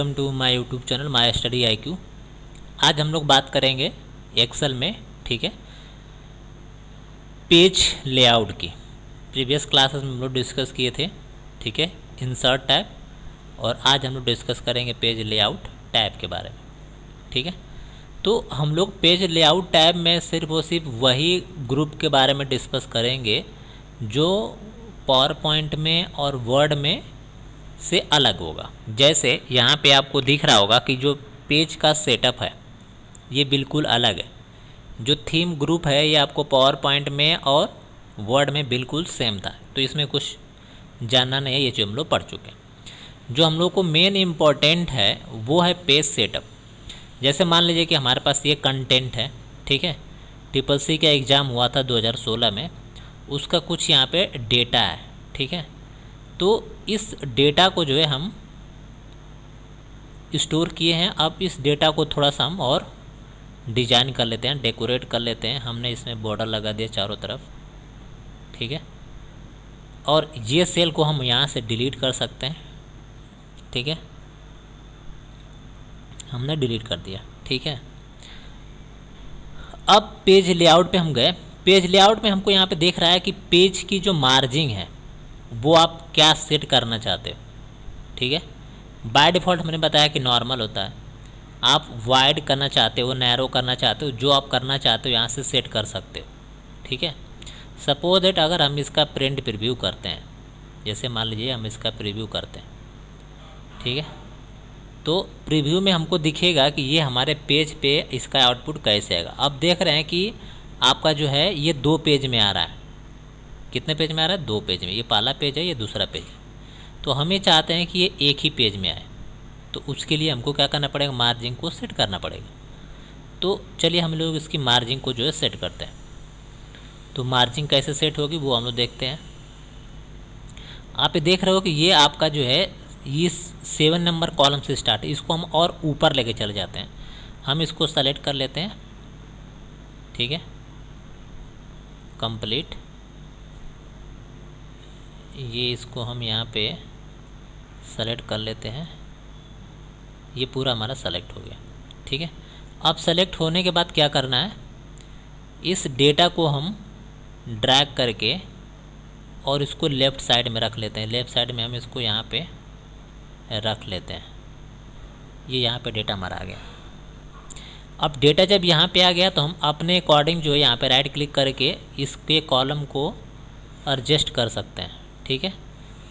Welcome to my YouTube channel my study IQ। आज हम लोग बात करेंगे एक्सेल में, ठीक है, पेज लेआउट की। प्रीवियस क्लासेस में हम लोग डिस्कस किए थे, ठीक है, इंसर्ट टैब, और आज हम लोग डिस्कस करेंगे पेज लेआउट टैब के बारे में, ठीक है। तो हम लोग पेज लेआउट टैब में सिर्फ और सिर्फ वही ग्रुप के बारे में डिस्कस करेंगे जो पावर पॉइंट में और वर्ड में से अलग होगा। जैसे यहाँ पे आपको दिख रहा होगा कि जो पेज का सेटअप है ये बिल्कुल अलग है। जो थीम ग्रुप है ये आपको पावर पॉइंट में और वर्ड में बिल्कुल सेम था, तो इसमें कुछ जानना नहीं है, ये जो हम लोग पढ़ चुके हैं। जो हम लोग को मेन इम्पॉर्टेंट है वो है पेज सेटअप। जैसे मान लीजिए कि हमारे पास ये कंटेंट है, ठीक है, CCC का एग्ज़ाम हुआ था 2016 में, उसका कुछ यहाँ पे डेटा है, ठीक है। तो इस डेटा को जो है हम स्टोर किए हैं। अब इस डेटा को थोड़ा सा हम और डिजाइन कर लेते हैं, डेकोरेट कर लेते हैं। हमने इसमें बॉर्डर लगा दिया चारों तरफ, ठीक है, और ये सेल को हम यहाँ से डिलीट कर सकते हैं, ठीक है, हमने डिलीट कर दिया, ठीक है। अब पेज लेआउट पे हम गए। पेज लेआउट में हमको यहाँ पे देख रहा है कि पेज की जो मार्जिंग है वो आप क्या सेट करना चाहते हो, ठीक है। बाय डिफ़ॉल्ट मैंने बताया कि नॉर्मल होता है। आप वाइड करना चाहते हो, नैरो करना चाहते हो, जो आप करना चाहते हो यहाँ से सेट कर सकते हो, ठीक है। सपोज दैट अगर हम इसका प्रिंट प्रीव्यू करते हैं, जैसे मान लीजिए हम इसका प्रीव्यू करते हैं, ठीक है, तो प्रीव्यू में हमको दिखेगा कि ये हमारे पेज पे इसका आउटपुट कैसे आएगा। अब देख रहे हैं कि आपका जो है ये 2 पेज में आ रहा है। कितने पेज में आ रहा है? 2 पेज में। ये पहला पेज है, ये दूसरा पेज है। तो हम ये चाहते हैं कि ये एक ही पेज में आए, तो उसके लिए हमको क्या करना पड़ेगा? मार्जिन को सेट करना पड़ेगा। तो चलिए हम लोग इसकी मार्जिन को जो है सेट करते हैं। तो मार्जिन कैसे सेट होगी वो हम लोग देखते हैं। आप ये देख रहे हो कि ये आपका जो है इस 7 नंबर कॉलम से स्टार्ट है। इसको हम और ऊपर लेके चले जाते हैं। हम इसको सेलेक्ट कर लेते हैं, ठीक है, कंप्लीट। ये इसको हम यहाँ पे सेलेक्ट कर लेते हैं। ये पूरा हमारा सेलेक्ट हो गया, ठीक है। अब सेलेक्ट होने के बाद क्या करना है? इस डेटा को हम ड्रैग करके और इसको लेफ़्ट साइड में रख लेते हैं। लेफ़्ट साइड में हम इसको यहाँ पे रख लेते हैं। ये यहाँ पे डेटा हमारा आ गया। अब डेटा जब यहाँ पे आ गया तो हम अपने अकॉर्डिंग जो है यहाँ पे राइट क्लिक करके इसके कॉलम को एडजस्ट कर सकते हैं, ठीक है।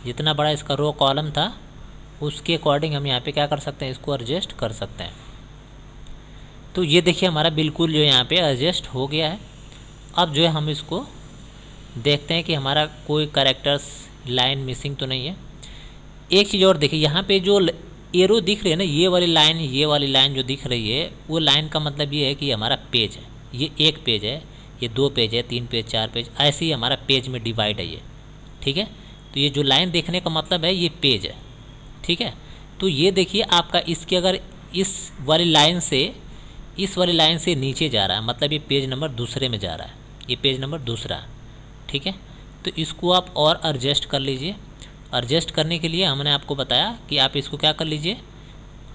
जितना बड़ा इसका रो कॉलम था उसके अकॉर्डिंग हम यहाँ पे क्या कर सकते हैं? इसको एडजस्ट कर सकते हैं। तो ये देखिए हमारा बिल्कुल जो यहाँ पे एडजस्ट हो गया है। अब जो है हम इसको देखते हैं कि हमारा कोई कैरेक्टर्स लाइन मिसिंग तो नहीं है। एक चीज़ और देखिए, यहाँ पे जो एरो दिख रही है ना, ये वाली लाइन जो दिख रही है, वो लाइन का मतलब ये है कि हमारा पेज है। ये एक पेज है, ये 2 पेज है, 3 पेज, 4 पेज, ऐसे ही हमारा पेज में डिवाइड है ये, ठीक है। तो ये जो लाइन देखने का मतलब है ये पेज है, ठीक है। तो ये देखिए आपका इसके अगर इस वाली लाइन से नीचे जा रहा है, मतलब ये पेज नंबर दूसरे में जा रहा है, ये पेज नंबर दूसरा, ठीक है। तो इसको आप और एडजस्ट कर लीजिए। एडजस्ट करने के लिए हमने आपको बताया कि आप इसको क्या कर लीजिए,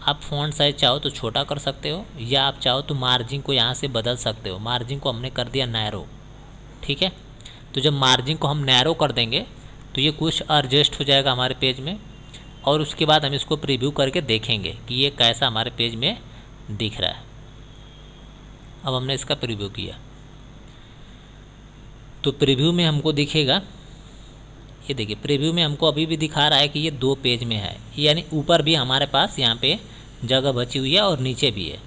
आप फ़ॉन्ट साइज चाहो तो छोटा कर सकते हो, या आप चाहो तो मार्जिन को यहाँ से बदल सकते हो। मार्जिन को हमने कर दिया नैरो, ठीक है। तो जब मार्जिन को हम नैरो कर देंगे तो ये कुछ एडजस्ट हो जाएगा हमारे पेज में, और उसके बाद हम इसको प्रीव्यू करके देखेंगे कि ये कैसा हमारे पेज में दिख रहा है। अब हमने इसका प्रीव्यू किया तो प्रीव्यू में हमको दिखेगा, ये देखिए प्रीव्यू में हमको अभी भी दिखा रहा है कि ये 2 पेज में है, यानी ऊपर भी हमारे पास यहाँ पे जगह बची हुई है और नीचे भी है।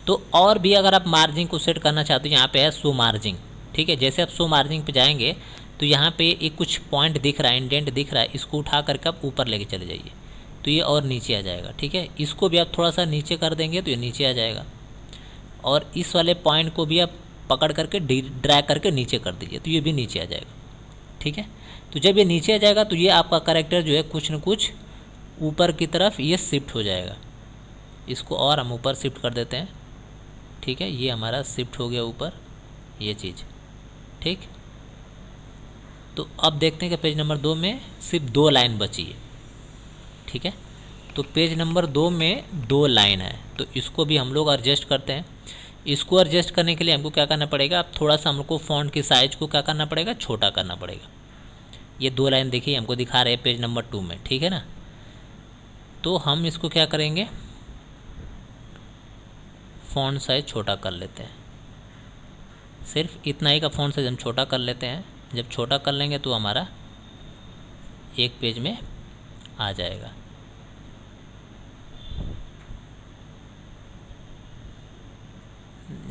तो और भी अगर आप मार्जिन को सेट करना चाहते हो, यहाँ पे है शो मार्जिन, ठीक है। जैसे आप शो मार्जिन पे जाएंगे तो यहाँ पे एक कुछ पॉइंट दिख रहा है, इंडेंट दिख रहा है, इसको उठा करके आप ऊपर लेके चले जाइए तो ये और नीचे आ जाएगा, ठीक है। इसको भी आप थोड़ा सा नीचे कर देंगे तो ये नीचे आ जाएगा, और इस वाले पॉइंट को भी आप पकड़ करके ड्रैग करके नीचे कर दीजिए तो ये भी नीचे आ जाएगा, ठीक है। तो जब ये नीचे आ जाएगा तो ये आपका कैरेक्टर जो है कुछ न कुछ ऊपर की तरफ ये शिफ्ट हो जाएगा। इसको और हम ऊपर शिफ्ट कर देते हैं, ठीक है। ये हमारा शिफ्ट हो गया ऊपर ये चीज़, ठीक। तो अब देखते हैं कि पेज नंबर 2 में सिर्फ 2 लाइन बची है, ठीक है। तो पेज नंबर 2 में 2 लाइन है, तो इसको भी हम लोग एडजस्ट करते हैं। इसको एडजस्ट करने के लिए हमको क्या करना पड़ेगा, अब थोड़ा सा हमको फ़ॉन्ट की साइज़ को क्या करना पड़ेगा, छोटा करना पड़ेगा। ये 2 लाइन देखिए हमको दिखा रहे हैं पेज नंबर 2 में, ठीक है ना। तो हम इसको क्या करेंगे, फ़ॉन्ट साइज़ छोटा कर लेते हैं। सिर्फ इतना ही का फ़ॉन्ट साइज़ हम छोटा कर लेते हैं। जब छोटा कर लेंगे तो हमारा एक पेज में आ जाएगा।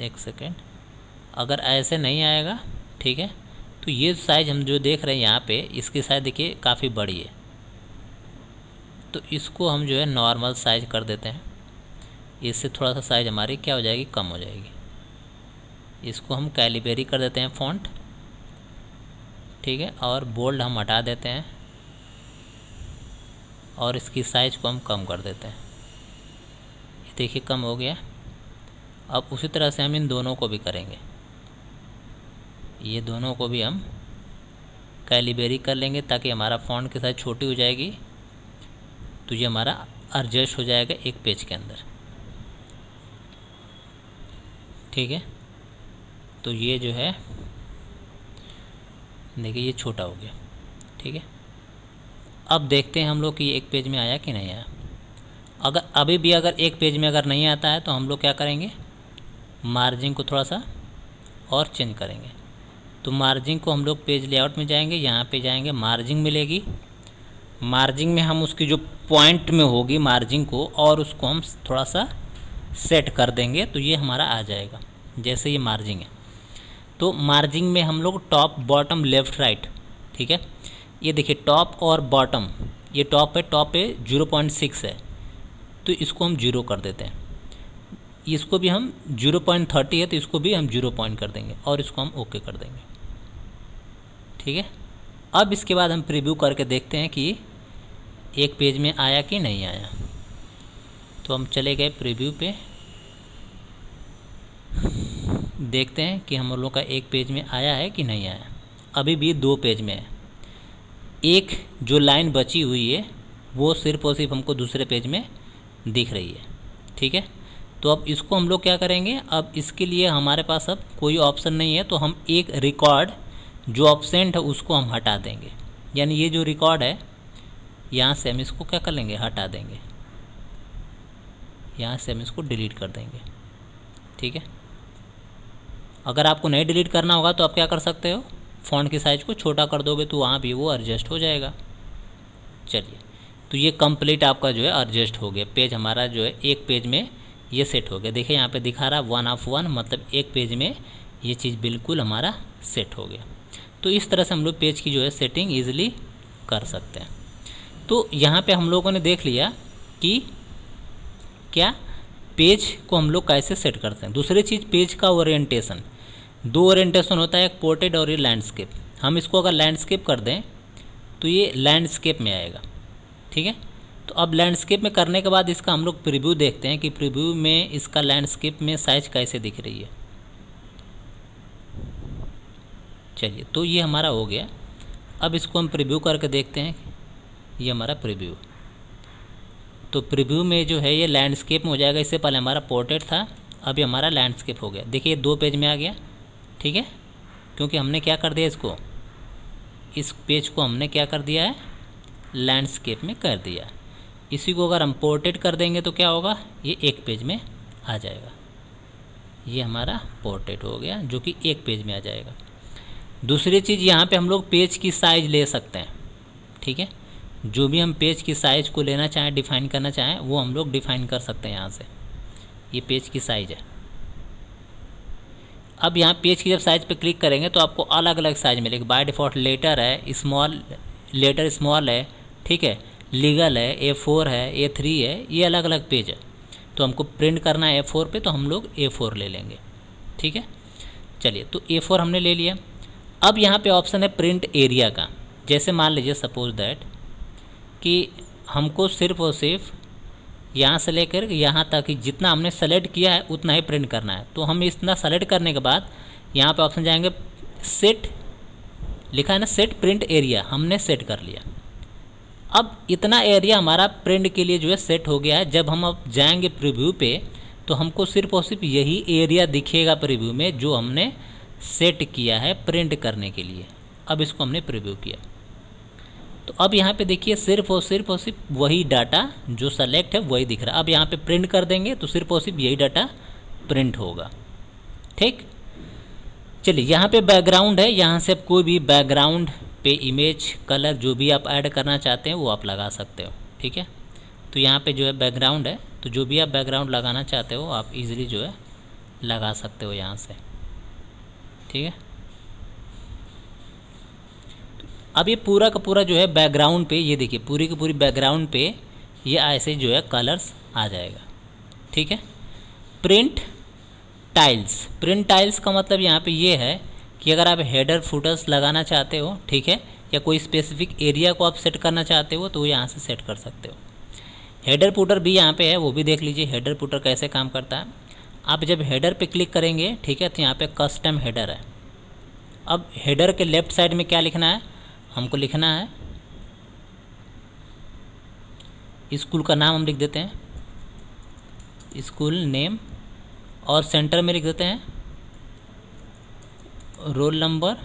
एक सेकेंड, अगर ऐसे नहीं आएगा, ठीक है, तो ये साइज़ हम जो देख रहे हैं यहाँ पे, इसकी साइज़ देखिए काफ़ी बड़ी है, तो इसको हम जो है नॉर्मल साइज़ कर देते हैं। इससे थोड़ा सा साइज़ हमारी क्या हो जाएगी, कम हो जाएगी। इसको हम कैलिबरी कर देते हैं फ़ॉन्ट, ठीक है, और बोल्ड हम हटा देते हैं और इसकी साइज़ को हम कम कर देते हैं। ये देखिए कम हो गया। अब उसी तरह से हम इन दोनों को भी करेंगे, ये दोनों को भी हम कैलिबरी कर लेंगे ताकि हमारा फ़ॉन्ट की साइज़ छोटी हो जाएगी, तो ये हमारा एडजस्ट हो जाएगा एक पेज के अंदर, ठीक है। तो ये जो है देखिए ये छोटा हो गया, ठीक है। अब देखते हैं हम लोग कि ये एक पेज में आया कि नहीं आया। अगर अभी भी अगर एक पेज में अगर नहीं आता है तो हम लोग क्या करेंगे, मार्जिन को थोड़ा सा और चेंज करेंगे। तो मार्जिन को हम लोग पेज लेआउट में जाएंगे, यहाँ पे जाएंगे, मार्जिन मिलेगी। मार्जिन में हम उसकी जो पॉइंट में होगी मार्जिन को, और उसको हम थोड़ा सा सेट कर देंगे, तो ये हमारा आ जाएगा। जैसे ये मार्जिन है, तो मार्जिन में हम लोग टॉप बॉटम लेफ़्ट राइट, ठीक है, ये देखिए टॉप और बॉटम, ये टॉप पे 0.6 है, तो इसको हम 0 कर देते हैं। इसको भी हम 0.30 है, तो इसको भी हम 0 पॉइंट कर देंगे और इसको हम ओके कर देंगे, ठीक है। अब इसके बाद हम प्रीव्यू करके देखते हैं कि एक पेज में आया कि नहीं आया। तो हम चले गए प्रीव्यू पे, देखते हैं कि हम लोग का एक पेज में आया है कि नहीं आया। अभी भी 2 पेज में है, एक जो लाइन बची हुई है वो सिर्फ और सिर्फ हमको दूसरे पेज में दिख रही है, ठीक है। तो अब इसको हम लोग क्या करेंगे, अब इसके लिए हमारे पास अब कोई ऑप्शन नहीं है, तो हम एक रिकॉर्ड जो ऑब्सेंट है उसको हम हटा देंगे। यानी ये जो रिकॉर्ड है यहाँ से हम इसको क्या कर लेंगे, हटा देंगे, यहाँ से हम इसको डिलीट कर देंगे, ठीक है। अगर आपको नहीं डिलीट करना होगा तो आप क्या कर सकते हो, फ़ॉन्ट की साइज़ को छोटा कर दोगे तो वहाँ भी वो एडजस्ट हो जाएगा। चलिए, तो ये कंप्लीट आपका जो है एडजस्ट हो गया, पेज हमारा जो है एक पेज में ये सेट हो गया। देखिए यहाँ पे दिखा रहा 1/1, मतलब एक पेज में ये चीज़ बिल्कुल हमारा सेट हो गया। तो इस तरह से हम लोग पेज की जो है सेटिंग ईजिली कर सकते हैं। तो यहाँ पे हम लोगों ने देख लिया कि क्या पेज को हम लोग कैसे सेट करते हैं। दूसरी चीज़, पेज का ओरिएंटेशन, 2 ओरिएंटेशन होता है, एक पोर्ट्रेट और ये लैंडस्केप। हम इसको अगर लैंडस्केप कर दें तो ये लैंडस्केप में आएगा, ठीक है। तो अब लैंडस्केप में करने के बाद इसका हम लोग प्रीव्यू देखते हैं कि प्रीव्यू में इसका लैंडस्केप में साइज कैसे दिख रही है। चलिए, तो ये हमारा हो गया। अब इसको हम प्रीव्यू करके देखते हैं, ये हमारा प्रीव्यू। तो प्रीव्यू में जो है ये लैंडस्केप में हो जाएगा। इससे पहले हमारा पोर्ट्रेट था, अभी हमारा लैंडस्केप हो गया। देखिए 2 पेज में आ गया, ठीक है, क्योंकि हमने क्या कर दिया, इसको, इस पेज को हमने क्या कर दिया है, लैंडस्केप में कर दिया। इसी को अगर हम पोर्ट्रेट कर देंगे तो क्या होगा, ये एक पेज में आ जाएगा। ये हमारा पोर्ट्रेट हो गया जो कि एक पेज में आ जाएगा। दूसरी चीज़, यहाँ पे हम लोग पेज की साइज़ ले सकते हैं, ठीक है। जो भी हम पेज की साइज़ को लेना चाहें, डिफ़ाइन करना चाहें, वो हम लोग डिफ़ाइन कर सकते हैं यहाँ से। ये पेज की साइज़ है। अब यहाँ पेज की जब साइज़ पे क्लिक करेंगे तो आपको अलग अलग साइज़ मिलेगी। बाय डिफ़ॉल्ट लेटर है, स्मॉल है, ठीक है, लीगल है, A4 है, A3 है, ये अलग अलग पेज है। तो हमको प्रिंट करना है A4 पे, तो हम लोग A4 ले लेंगे, ठीक है। चलिए, तो A4 हमने ले लिया। अब यहाँ पे ऑप्शन है प्रिंट एरिया का। जैसे मान लीजिए सपोज दैट कि हमको सिर्फ और सिर्फ यहाँ से लेकर यहाँ तक कि जितना हमने सेलेक्ट किया है उतना ही प्रिंट करना है। तो हम इतना सेलेक्ट करने के बाद यहाँ पे ऑप्शन जाएंगे, सेट लिखा है ना, सेट प्रिंट एरिया, हमने सेट कर लिया। अब इतना एरिया हमारा प्रिंट के लिए जो है सेट हो गया है। जब हम अब जाएंगे प्रीव्यू पे तो हमको सिर्फ और सिर्फ यही एरिया दिखेगा प्रीव्यू में जो हमने सेट किया है प्रिंट करने के लिए। अब इसको हमने प्रीव्यू किया तो अब यहाँ पे देखिए सिर्फ और सिर्फ वही डाटा जो सेलेक्ट है वही दिख रहा है। अब यहाँ पे प्रिंट कर देंगे तो सिर्फ और सिर्फ यही डाटा प्रिंट होगा। ठीक, चलिए यहाँ पे बैकग्राउंड है, यहाँ से आप कोई भी बैकग्राउंड पे इमेज कलर जो भी आप ऐड करना चाहते हैं वो आप लगा सकते हो। ठीक है, तो यहाँ पे जो है बैकग्राउंड है, तो जो भी आप बैकग्राउंड लगाना चाहते हो आप इजीली जो है लगा सकते हो यहाँ से। ठीक है, अब ये पूरा का पूरा जो है बैकग्राउंड पे, ये देखिए पूरी की पूरी बैकग्राउंड पे ये ऐसे जो है कलर्स आ जाएगा। ठीक है, प्रिंट टाइल्स, प्रिंट टाइल्स का मतलब यहाँ पे ये है कि अगर आप हेडर फुटर्स लगाना चाहते हो, ठीक है, या कोई स्पेसिफिक एरिया को आप सेट करना चाहते हो तो यहाँ से सेट कर सकते हो। हेडर फुटर भी यहाँ पे है, वो भी देख लीजिए हेडर फुटर कैसे काम करता है। आप जब हेडर पे क्लिक करेंगे, ठीक है, तो यहाँ पे कस्टम हेडर है। अब हेडर के लेफ्ट साइड में क्या लिखना है, हमको लिखना है स्कूल का नाम हम लिख देते हैं, स्कूल नेम, और सेंटर में लिख देते हैं रोल नंबर,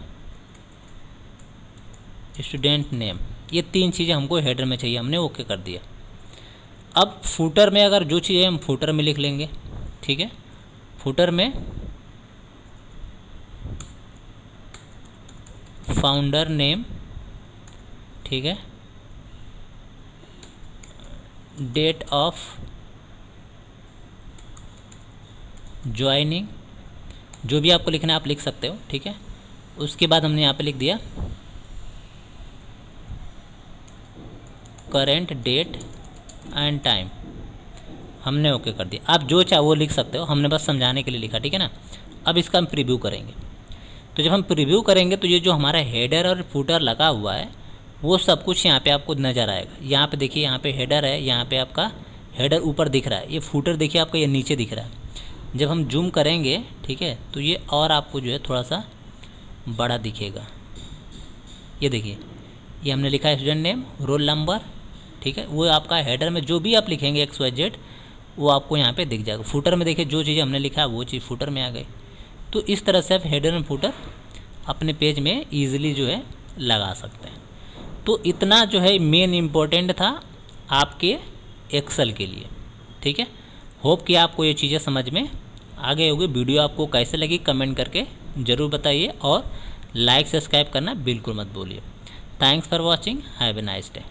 स्टूडेंट नेम। ये 3 चीज़ें हमको हेडर में चाहिए, हमने ओके कर दिया। अब फुटर में अगर जो चीज़ें हम फुटर में लिख लेंगे। ठीक है, फुटर में फाउंडर नेम, ठीक है, डेट ऑफ ज्वाइनिंग, जो भी आपको लिखना है आप लिख सकते हो। ठीक है, उसके बाद हमने यहाँ पे लिख दिया करेंट डेट एंड टाइम, हमने ओके कर दिया। आप जो चाहो वो लिख सकते हो, हमने बस समझाने के लिए लिखा। ठीक है ना, अब इसका हम प्रीव्यू करेंगे। तो जब हम प्रीव्यू करेंगे तो ये जो हमारा हेडर और फुटर लगा हुआ है वो सब कुछ यहाँ पे आपको नज़र आएगा। यहाँ पे देखिए, यहाँ पे हेडर है, यहाँ पे आपका हेडर ऊपर दिख रहा है, ये फुटर देखिए आपका ये नीचे दिख रहा है। जब हम जूम करेंगे, ठीक है, तो ये और आपको जो है थोड़ा सा बड़ा दिखेगा। ये देखिए, ये हमने लिखा है स्टूडेंट नेम, रोल नंबर, ठीक है, वो आपका हेडर में जो भी आप लिखेंगे XYZ वो आपको यहाँ पे दिख जाएगा। फुटर में देखिए जो चीज़ हमने लिखा है वो चीज़ फुटर में आ गई। तो इस तरह से आप हेडर एंड फुटर अपने पेज में ईजिली जो है लगा सकते हैं। तो इतना जो है मेन इम्पोर्टेंट था आपके एक्सेल के लिए। ठीक है, होप कि आपको ये चीज़ें समझ में आ गई होगी। वीडियो आपको कैसे लगी कमेंट करके ज़रूर बताइए और लाइक सब्सक्राइब करना बिल्कुल मत भूलिए। Thanks for watching, have a nice day.